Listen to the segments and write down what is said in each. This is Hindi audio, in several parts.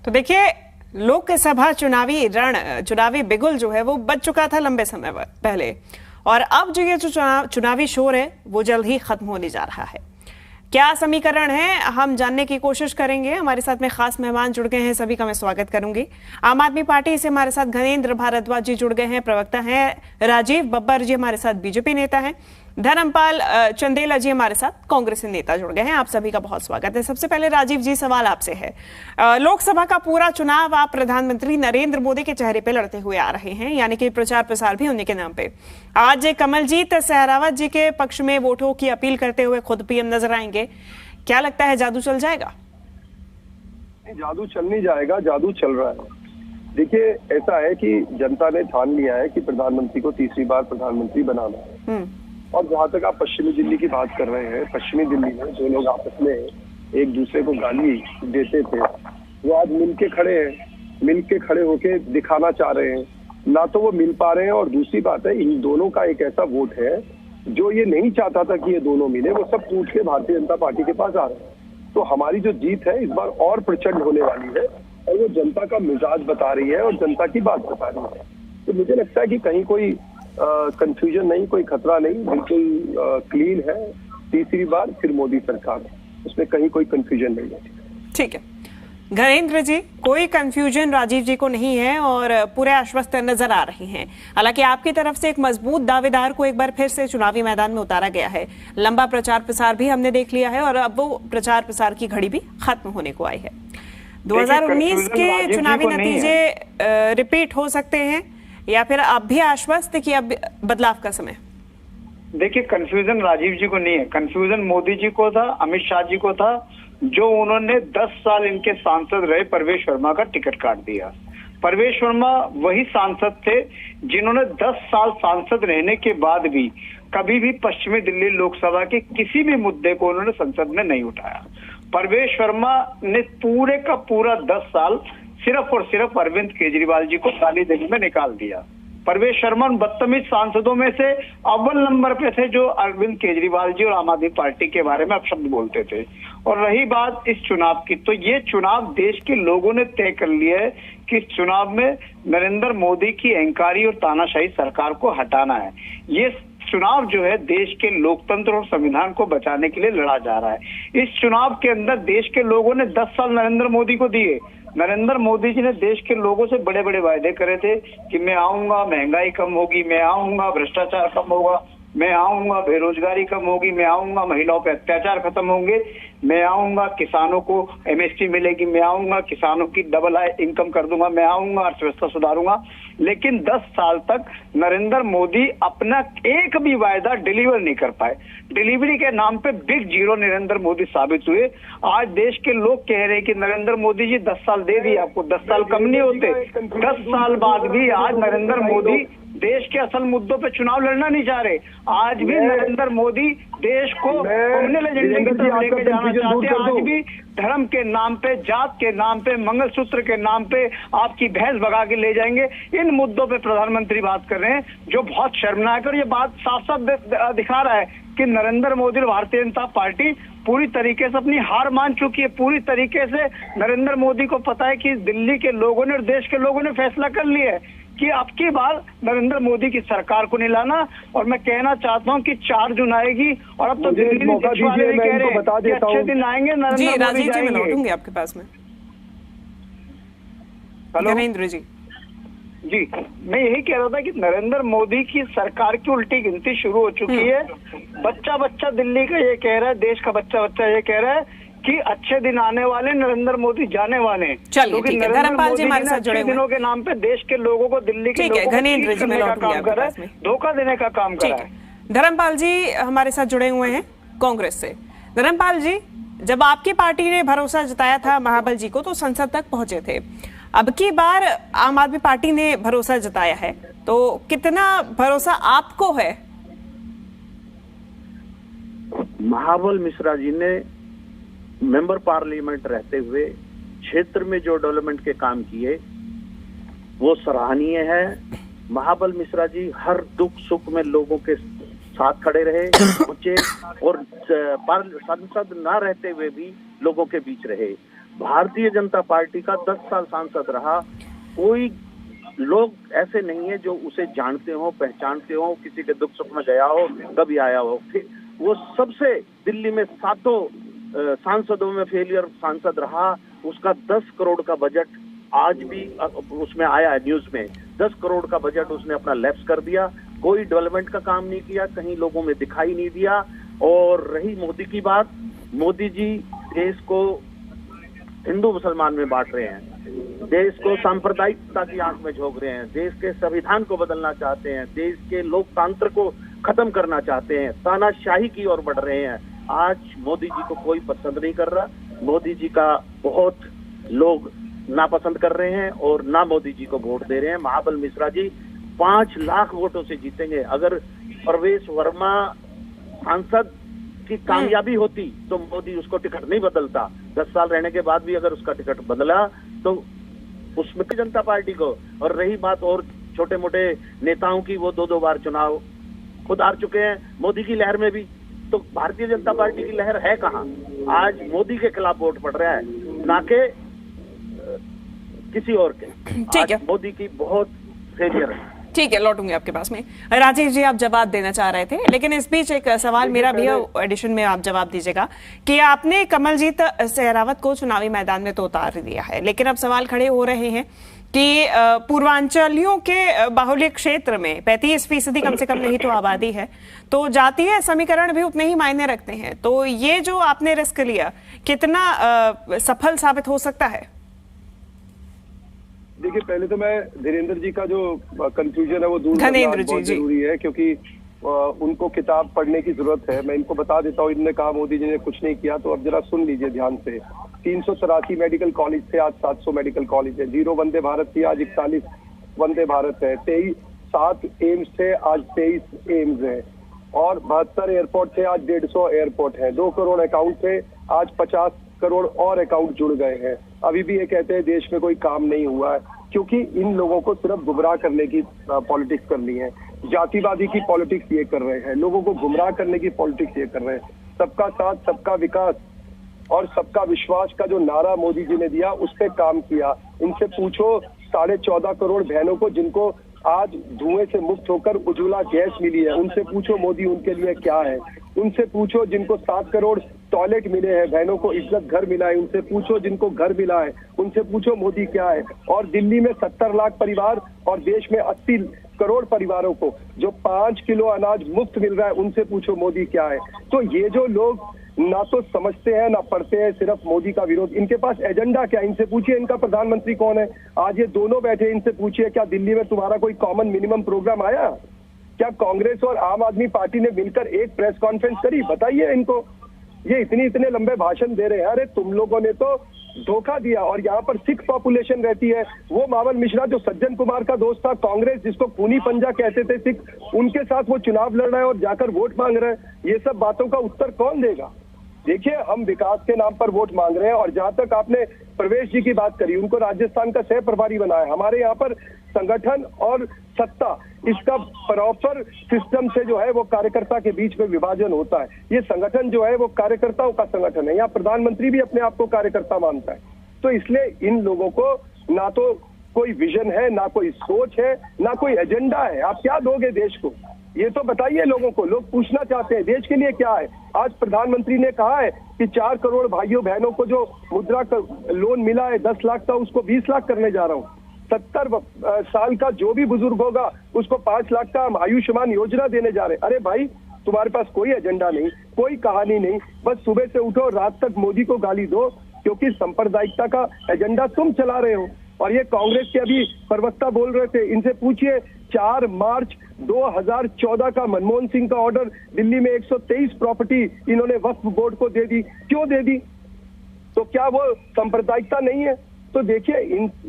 तो देखिए, लोकसभा चुनावी बिगुल जो है वो बज चुका था लंबे समय पहले, और अब जो ये चुनावी शोर है वो जल्द ही खत्म होने जा रहा है। क्या समीकरण है, हम जानने की कोशिश करेंगे। हमारे साथ में खास मेहमान जुड़ गए हैं, सभी का मैं स्वागत करूंगी। आम आदमी पार्टी से हमारे साथ घनेंद्र भारद्वाज जी जुड़ गए हैं, प्रवक्ता हैं। राजीव बब्बर जी हमारे साथ बीजेपी नेता हैं। धर्मपाल चंदेला जी हमारे साथ कांग्रेस नेता जुड़ गए हैं। आप सभी का बहुत स्वागत है। सबसे पहले राजीव जी, सवाल आपसे है। लोकसभा का पूरा चुनाव आप प्रधानमंत्री नरेंद्र मोदी के चेहरे पे लड़ते हुए आ रहे हैं, यानी कि प्रचार प्रसार भी उन्हीं के नाम पे। आज कमलजीत सहरावत जी के पक्ष में वोटों की अपील करते हुए खुद पीएम नजर आएंगे। क्या लगता है, जादू चल जाएगा? जादू चल नहीं जाएगा, जादू चल रहा है। देखिए, ऐसा है कि जनता ने ठान लिया है कि प्रधानमंत्री को तीसरी बार प्रधानमंत्री बनाना है। और जहाँ तक आप पश्चिमी दिल्ली की बात कर रहे हैं, पश्चिमी दिल्ली में जो लोग आपस में एक दूसरे को गाली देते थे वो आज मिलके खड़े हैं, मिलके खड़े होके दिखाना चाह रहे हैं। ना तो वो मिल पा रहे हैं, और दूसरी बात है इन दोनों का एक ऐसा वोट है जो ये नहीं चाहता था कि ये दोनों मिले, वो सब टूट के भारतीय जनता पार्टी के पास आ रहे हैं। तो हमारी जो जीत है इस बार और प्रचंड होने वाली है, और वो जनता का मिजाज बता रही है और जनता की बात बता रही है। तो मुझे लगता है कि कहीं कोई कंफ्यूजन नहीं, कोई खतरा नहीं, बिल्कुल क्लीन है। तीसरी बार फिर मोदी सरकार, उसमें कहीं कोई कंफ्यूजन नहीं है। ठीक है घनेंद्र जी, कोई कंफ्यूजन राजीव जी को नहीं है और पूरे आश्वस्त नजर आ रहे हैं। हालांकि आपकी तरफ से एक मजबूत दावेदार को एक बार फिर से चुनावी मैदान में उतारा गया है। लंबा प्रचार प्रसार भी हमने देख लिया है और अब वो प्रचार प्रसार की घड़ी भी खत्म होने को आई है। 2019 के चुनावी नतीजे रिपीट हो सकते हैं, या फिर आप भी आश्वस्त कि अब बदलाव का समय? देखिए, कंफ्यूजन राजीव जी को नहीं है, कंफ्यूजन मोदी जी को था, अमित शाह जी को था, जो उन्होंने 10 साल इनके सांसद रहे परवेश वर्मा का टिकट काट दिया। परवेश वर्मा वही सांसद थे जिन्होंने 10 साल सांसद रहने के बाद भी कभी भी पश्चिमी दिल्ली लोकसभा के किसी भी मुद्दे को उन्होंने संसद में नहीं उठाया। परवेश वर्मा ने पूरे का पूरा 10 साल सिर्फ और सिर्फ अरविंद केजरीवाल जी को गाली देने में निकाल दिया। परवेश शर्मा उन बदतमीज सांसदों में से अव्वल नंबर पे थे जो अरविंद केजरीवाल जी और आम आदमी पार्टी के बारे में अपशब्द बोलते थे। और रही बात इस चुनाव की, तो ये चुनाव देश के लोगों ने तय कर लिया है कि इस चुनाव में नरेंद्र मोदी की अहंकारी और तानाशाही सरकार को हटाना है। ये चुनाव जो है देश के लोकतंत्र और संविधान को बचाने के लिए लड़ा जा रहा है। इस चुनाव के अंदर देश के लोगों ने 10 साल नरेंद्र मोदी को दिए। नरेंद्र मोदी जी ने देश के लोगों से बड़े बड़े वायदे करे थे कि मैं आऊंगा, महंगाई कम होगी, मैं आऊंगा, भ्रष्टाचार कम होगा, मैं आऊंगा, बेरोजगारी कम होगी, मैं आऊंगा, महिलाओं पे अत्याचार खत्म होंगे, मैं आऊंगा, किसानों को एमएसपी मिलेगी, मैं आऊंगा, किसानों की डबल इनकम कर दूंगा, मैं आऊंगा, अर्थव्यवस्था सुधारूंगा। लेकिन 10 साल तक नरेंद्र मोदी अपना एक भी वायदा डिलीवर नहीं कर पाए। डिलीवरी के नाम पे बिग जीरो नरेंद्र मोदी साबित हुए। आज देश के लोग कह रहे हैं कि नरेंद्र मोदी जी 10 साल दे दिए आपको, 10 साल कम नहीं होते। 10 साल बाद भी आज नरेंद्र मोदी देश के असल मुद्दों पे चुनाव लड़ना नहीं चाह रहे। आज भी नरेंद्र मोदी देश को कम्युनल एजेंडे की तरफ लेके जाना चाहते हैं। आज भी धर्म के नाम पे, जात के नाम पे, मंगलसूत्र के नाम पे आपकी भैंस भगा के ले जाएंगे। इन मुद्दों पे प्रधानमंत्री बात कर रहे हैं, जो बहुत शर्मनाक है। और ये बात साफ साफ दिखा रहा है कि नरेंद्र मोदी और भारतीय जनता पार्टी पूरी तरीके से अपनी हार मान चुकी है। पूरी तरीके से नरेंद्र मोदी को पता है कि दिल्ली के लोगों ने और देश के लोगों ने फैसला कर लिया है कि अब की बार नरेंद्र मोदी की सरकार को नहीं लाना। और मैं कहना चाहता हूँ कि 4 जून आएगी, और अब तो दिल्ली में कह रहे हैं कि अच्छे दिन आएंगे, नरेंद्र मोदी जाएंगे। आपके पास में नरेंद्र जी मैं यही कह रहा था कि नरेंद्र मोदी की सरकार की उल्टी गिनती शुरू हो चुकी है। बच्चा बच्चा दिल्ली का ये कह रहा है, देश का बच्चा बच्चा ये कह रहा है कि अच्छे दिन आने वाले, नरेंद्र मोदी जाने वाले हैं। क्योंकि धर्मपाल जी हमारे साथ जुड़े हुए दिनों के नाम पे देश के लोगों को, दिल्ली के लोगों को चीट करने का काम कर रहा है, धोखा देने का काम कर रहा है। धर्मपाल जी हमारे साथ जुड़े हुए हैं कांग्रेस से। धर्मपाल जी, जब आपकी पार्टी ने भरोसा जताया था महाबल जी को तो संसद तक पहुंचे थे। अब की बार आम आदमी पार्टी ने भरोसा जताया है, तो कितना भरोसा आपको है? महाबल मिश्रा जी ने मेंबर पार्लियामेंट रहते हुए क्षेत्र में जो डेवलपमेंट के काम किए वो सराहनीय है। महाबल मिश्रा जी हर दुख सुख में लोगों के साथ खड़े रहे, पहुंचे और सांसद ना रहते हुए भी लोगों के बीच रहे। भारतीय जनता पार्टी का 10 साल सांसद रहा। कोई लोग ऐसे नहीं है जो उसे जानते हो, पहचानते हो, किसी के दुख सुख में गया हो, कभी आया हो। वो सबसे दिल्ली में 7 सांसदों में फेलियर सांसद रहा। उसका 10 करोड़ का बजट आज भी उसमें आया है न्यूज में, 10 करोड़ का बजट उसने अपना लैप्स कर दिया। कोई डेवलपमेंट का काम नहीं किया, कहीं लोगों में दिखाई नहीं दिया। और रही मोदी की बात, मोदी जी देश को हिंदू मुसलमान में बांट रहे हैं, देश को सांप्रदायिकता की आंख में झोंक रहे हैं, देश के संविधान को बदलना चाहते हैं, देश के लोकतंत्र को खत्म करना चाहते हैं, तानाशाही की ओर बढ़ रहे हैं। आज मोदी जी को कोई पसंद नहीं कर रहा। मोदी जी का बहुत लोग नापसंद कर रहे हैं और ना मोदी जी को वोट दे रहे हैं। महाबल मिश्रा जी 5 लाख वोटों से जीतेंगे। अगर प्रवेश वर्मा सांसद की कामयाबी होती तो मोदी उसको टिकट नहीं बदलता। 10 साल रहने के बाद भी अगर उसका टिकट बदला तो उसमें जनता पार्टी को। और रही बात और छोटे मोटे नेताओं की, वो 2-2 बार चुनाव खुद हार चुके हैं मोदी की लहर में भी। तो भारतीय जनता पार्टी की लहर है कहाँ? आज मोदी के खिलाफ वोट पड़ रहा है, ना के किसी और के। ठीक है, मोदी की बहुत फेलियर है। ठीक है, लौटूंगे आपके पास में। राजीव जी, आप जवाब देना चाह रहे थे, लेकिन इस बीच एक सवाल मेरा भी है, एडिशन में आप जवाब दीजिएगा कि आपने कमलजीत सहरावत को चुनावी मैदान में तो उतार दिया है, लेकिन अब सवाल खड़े हो रहे हैं कि पूर्वांचलियों के बाहुल्य क्षेत्र में 35% कम से कम नहीं तो आबादी है, तो जातीय समीकरण भी उतने ही मायने रखते हैं। तो ये जो आपने रिस्क लिया, कितना सफल साबित हो सकता है? देखिए, पहले तो मैं धीरेन्द्र जी का जो कंफ्यूजन है वो दूर करना बहुत जरूरी है, क्योंकि उनको किताब पढ़ने की जरूरत है। मैं इनको बता देता हूँ, इन्होंने कहा मोदी जी ने कुछ नहीं किया, तो अब जरा सुन लीजिए ध्यान से। 383 मेडिकल कॉलेज थे, आज 700 मेडिकल कॉलेज है। 0 वंदे भारत थी, आज 41 वंदे भारत है। 7 एम्स थे, आज 23 एम्स है। और 72 एयरपोर्ट थे, आज 150 एयरपोर्ट है। 2 करोड़ अकाउंट थे, आज 50 करोड़ और अकाउंट जुड़ गए हैं। अभी भी ये कहते हैं देश में कोई काम नहीं हुआ है, क्योंकि इन लोगों को सिर्फ गुमराह करने की पॉलिटिक्स करनी है। जातिवादी की पॉलिटिक्स ये कर रहे हैं, लोगों को गुमराह करने की पॉलिटिक्स ये कर रहे हैं। सबका साथ, सबका विकास और सबका विश्वास का जो नारा मोदी जी ने दिया, उस पर काम किया। इनसे पूछो 14.5 करोड़ बहनों को जिनको आज धुएं से मुक्त होकर उज्ज्वला गैस मिली है, उनसे पूछो मोदी उनके लिए क्या है। उनसे पूछो जिनको 7 करोड़ टॉयलेट मिले हैं, बहनों को इज्जत घर मिला है, उनसे पूछो जिनको घर मिला है, उनसे पूछो मोदी क्या है। और दिल्ली में 70 लाख परिवार और देश में 80 करोड़ परिवारों को जो 5 किलो अनाज मुफ्त मिल रहा है, उनसे पूछो मोदी क्या है। तो ये जो लोग ना तो समझते हैं ना पढ़ते हैं, सिर्फ मोदी का विरोध। इनके पास एजेंडा क्या है, इनसे पूछिए इनका प्रधानमंत्री कौन है। आज ये दोनों बैठे, इनसे पूछिए क्या दिल्ली में तुम्हारा कोई कॉमन मिनिमम प्रोग्राम आया? क्या कांग्रेस और आम आदमी पार्टी ने मिलकर एक प्रेस कॉन्फ्रेंस करी? बताइए इनको। ये इतने लंबे भाषण दे रहे हैं। अरे तुम लोगों ने तो धोखा दिया। और यहाँ पर सिख पॉपुलेशन रहती है। वो महाबल मिश्रा जो सज्जन कुमार का दोस्त था, कांग्रेस जिसको खूनी पंजा कहते थे सिख, उनके साथ वो चुनाव लड़ रहा है और जाकर वोट मांग रहे हैं। ये सब बातों का उत्तर कौन देगा? देखिए, हम विकास के नाम पर वोट मांग रहे हैं। और जहां तक आपने प्रवेश जी की बात करी, उनको राजस्थान का सह प्रभारी बनाया। हमारे यहाँ पर संगठन और सत्ता, इसका प्रॉपर सिस्टम से जो है वो कार्यकर्ता के बीच में विभाजन होता है। ये संगठन जो है वो कार्यकर्ताओं का संगठन है। यहाँ प्रधानमंत्री भी अपने आप को कार्यकर्ता मानता है। तो इसलिए इन लोगों को ना तो कोई विजन है, ना कोई सोच है, ना कोई एजेंडा है। आप क्या दोगे देश को, ये तो बताइए लोगों को। लोग पूछना चाहते हैं देश के लिए क्या है। आज प्रधानमंत्री ने कहा है कि 4 करोड़ भाइयों बहनों को जो मुद्रा लोन मिला है 10 लाख था, उसको 20 लाख करने जा रहा हूँ। 70 साल का जो भी बुजुर्ग होगा उसको 5 लाख का हम आयुष्मान योजना देने जा रहे हैं। अरे भाई, तुम्हारे पास कोई एजेंडा नहीं, कोई कहानी नहीं, बस सुबह से उठो रात तक मोदी को गाली दो, क्योंकि सांप्रदायिकता का एजेंडा तुम चला रहे हो। और ये कांग्रेस के अभी प्रवक्ता बोल रहे थे, इनसे पूछिए 4 मार्च 2014 का मनमोहन सिंह का ऑर्डर, दिल्ली में 123 प्रॉपर्टी इन्होंने वक्फ बोर्ड को दे दी। क्यों दे दी? तो क्या वो सांप्रदायिकता नहीं है? तो देखिए,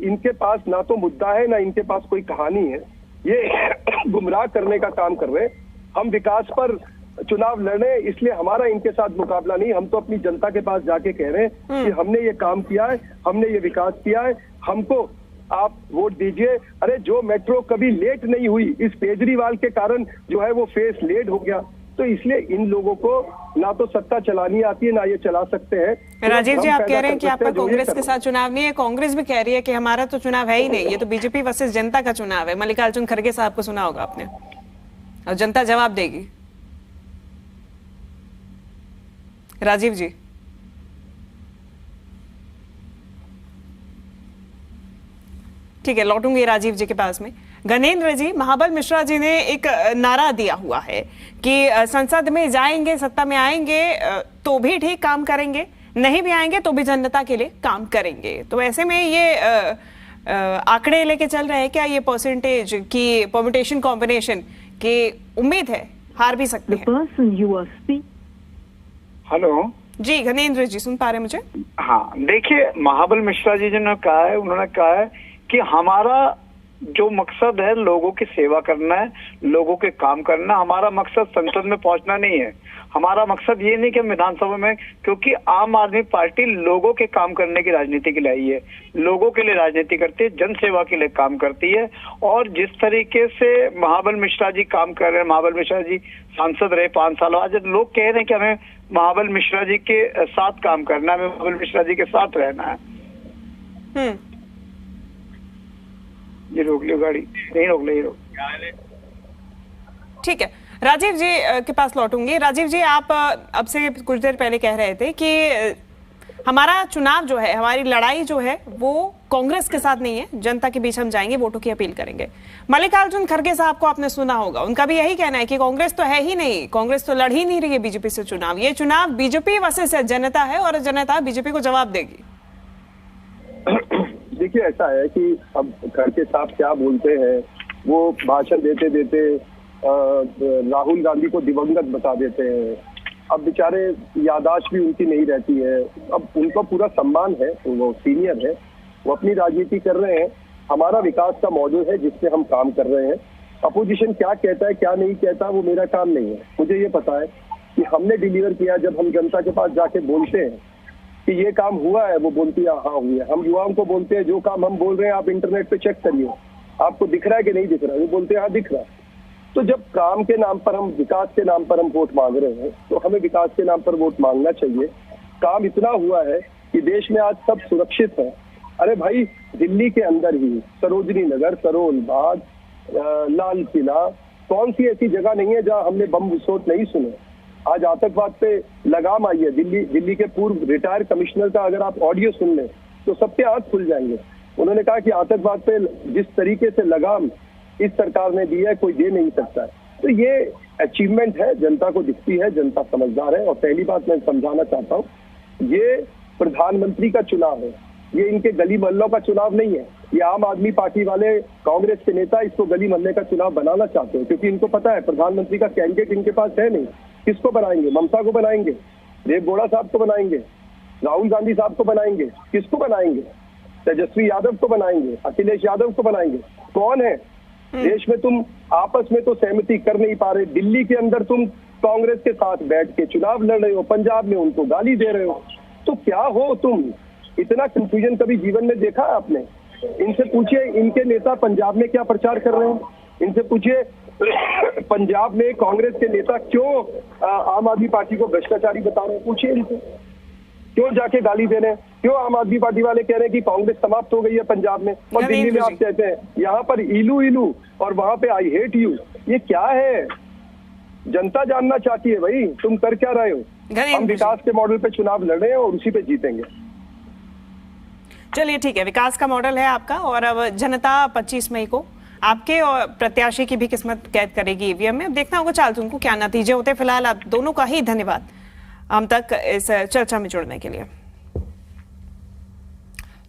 इनके पास ना तो मुद्दा है, ना इनके पास कोई कहानी है। ये गुमराह करने का काम कर रहे हैं। हम विकास पर चुनाव लड़े, इसलिए हमारा इनके साथ मुकाबला नहीं। हम तो अपनी जनता के पास जाके कह रहे हैं कि हमने ये काम किया है, हमने ये विकास किया है, हमको आप वोट दीजिए। अरे जो मेट्रो कभी लेट नहीं हुई, इस केजरीवाल के कारण जो है वो फेस लेट हो गया। तो इसलिए इन लोगों को ना तो सत्ता चलानी आती है, ना ये चला सकते हैं। राजीव जी, आप कह रहे हैं कि आपका कांग्रेस के साथ चुनाव नहीं है, कांग्रेस भी कह रही है कि हमारा तो चुनाव है ही नहीं, ये तो बीजेपी वर्सेस जनता का चुनाव है। मल्लिकार्जुन खड़गे साहब को सुना होगा आपने, और जनता जवाब देगी। राजीव जी, ठीक है, लौटूंगी राजीव जी के पास में। गणेंद्र जी, महाबल मिश्रा जी ने एक नारा दिया हुआ है कि संसद में जाएंगे, सत्ता में आएंगे तो भी ठीक काम करेंगे, नहीं भी आएंगे तो भी जनता के लिए काम करेंगे। तो ऐसे में ये आंकड़े लेके चल रहे हैं क्या, ये परसेंटेज की परम्यूटेशन कॉम्बिनेशन की उम्मीद है हार भी सकते हैं? हेलो जी गणेंद्र जी, सुन पा रहे मुझे? हाँ, देखिए महाबल मिश्रा जी ने कहा है, उन्होंने कहा है कि हमारा जो मकसद है लोगों की सेवा करना है, लोगों के काम करना। हमारा मकसद संसद में पहुंचना नहीं है। हमारा मकसद ये नहीं कि विधानसभा में, क्योंकि आम आदमी पार्टी लोगों के काम करने की राजनीति के लिए आई है, लोगों के लिए राजनीति करती है, जन सेवा के लिए काम करती है। और जिस तरीके से महाबल मिश्रा जी काम कर रहे हैं, महाबल मिश्रा जी सांसद रहे 5 साल, आज लोग कह रहे हैं कि हमें महाबल मिश्रा जी के साथ काम करना है, हमें महाबल मिश्रा जी के साथ रहना है। ये रोक लियो गाड़ी, नहीं रोक ले, रोक। ठीक है, राजीव जी के पास लौटूंगी। राजीव जी, आप अब से कुछ देर पहले कह रहे थे कि हमारा चुनाव जो है, हमारी लड़ाई जो है वो कांग्रेस के साथ नहीं है, जनता के बीच हम जाएंगे, वोटों की अपील करेंगे। मल्लिकार्जुन खड़गे साहब को आपने सुना होगा, उनका भी यही कहना है कि कांग्रेस तो है ही नहीं, कांग्रेस तो लड़ ही नहीं रही है बीजेपी से चुनाव, ये चुनाव बीजेपी वर्सेस जनता है और जनता बीजेपी को जवाब देगी। देखिए, ऐसा है कि अब खड़गे साहब क्या बोलते हैं, वो भाषण देते देते राहुल गांधी को दिवंगत बता देते हैं। अब बेचारे यादाश्त भी उनकी नहीं रहती है। अब उनको पूरा सम्मान है, वो सीनियर है, वो अपनी राजनीति कर रहे हैं। हमारा विकास का मॉडल है जिससे हम काम कर रहे हैं। अपोजिशन क्या कहता है क्या नहीं कहता वो मेरा काम नहीं है। मुझे ये पता है कि हमने डिलीवर किया। जब हम जनता के पास जाके बोलते हैं कि ये काम हुआ है, वो बोलती है हाँ हुआ है। हम युवाओं को बोलते हैं जो काम हम बोल रहे हैं आप इंटरनेट पे चेक करिए, आपको दिख रहा है कि नहीं दिख रहा है? वो बोलते हैं हाँ दिख रहा है। तो जब काम के नाम पर हम, विकास के नाम पर हम वोट मांग रहे हैं, तो हमें विकास के नाम पर वोट मांगना चाहिए। काम इतना हुआ है कि देश में आज सब सुरक्षित है। अरे भाई, दिल्ली के अंदर ही सरोजनी नगर, करोल बाग, लाल किला, कौन सी ऐसी जगह नहीं है जहां हमने बम विस्फोट नहीं सुने। आज आतंकवाद पे लगाम आई है। दिल्ली के पूर्व रिटायर कमिश्नर का अगर आप ऑडियो सुन लें तो सबके आंख खुल जाएंगे। उन्होंने कहा कि आतंकवाद पे जिस तरीके से लगाम इस सरकार ने दी है कोई दे नहीं सकता है। तो ये अचीवमेंट है, जनता को दिखती है, जनता समझदार है। और पहली बात मैं समझाना चाहता हूँ, ये प्रधानमंत्री का चुनाव है, ये इनके गली मोहल्लों का चुनाव नहीं है। ये आम आदमी पार्टी वाले, कांग्रेस के नेता इसको गली मोहल्ले का चुनाव बनाना चाहते हैं, क्योंकि इनको पता है प्रधानमंत्री का कैंडिडेट इनके पास है नहीं। किसको बनाएंगे? ममता को बनाएंगे, देवगौड़ा साहब को बनाएंगे, राहुल गांधी साहब को बनाएंगे, किसको बनाएंगे? तेजस्वी यादव को बनाएंगे, अखिलेश यादव को बनाएंगे। कौन है? देश में तुम आपस में तो सहमति कर नहीं पा रहे। दिल्ली के अंदर तुम कांग्रेस के साथ बैठ के चुनाव लड़ रहे हो, पंजाब में उनको गाली दे रहे हो। तो क्या हो तुम? इतना कंफ्यूजन कभी जीवन में देखा है आपने? इनसे पूछिए, इनके नेता पंजाब में क्या प्रचार कर रहे हैं। इनसे पूछिए पंजाब में कांग्रेस के नेता क्यों आम आदमी पार्टी को भ्रष्टाचारी बता रहे हैं। पूछिए इनसे, क्यों जाके गाली दे रहे हैं? क्यों आम आदमी पार्टी वाले कह रहे हैं कि कांग्रेस समाप्त हो गई है पंजाब में, और दिल्ली में आप कहते हैं यहाँ पर इलू इलू और वहां पे आई हेट यू। ये क्या है? जनता जानना चाहती है भाई तुम कर क्या रहे हो। हम विकास के मॉडल पे चुनाव लड़ रहे हैं और उसी पे जीतेंगे। चलिए ठीक है, विकास का मॉडल है आपका, और अब जनता 25 मई को आपके और प्रत्याशी की भी किस्मत कैद करेगी ईवीएम में। अब देखना होगा चाल तुमको क्या नतीजे होते। फिलहाल आप दोनों का ही धन्यवाद हम तक इस चर्चा में जुड़ने के लिए।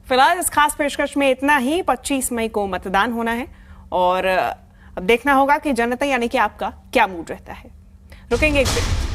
फिलहाल इस खास पेशकश में इतना ही। 25 मई को मतदान होना है और अब देखना होगा कि जनता यानी कि आपका क्या मूड रहता है। रुकेंगे एक मिनट।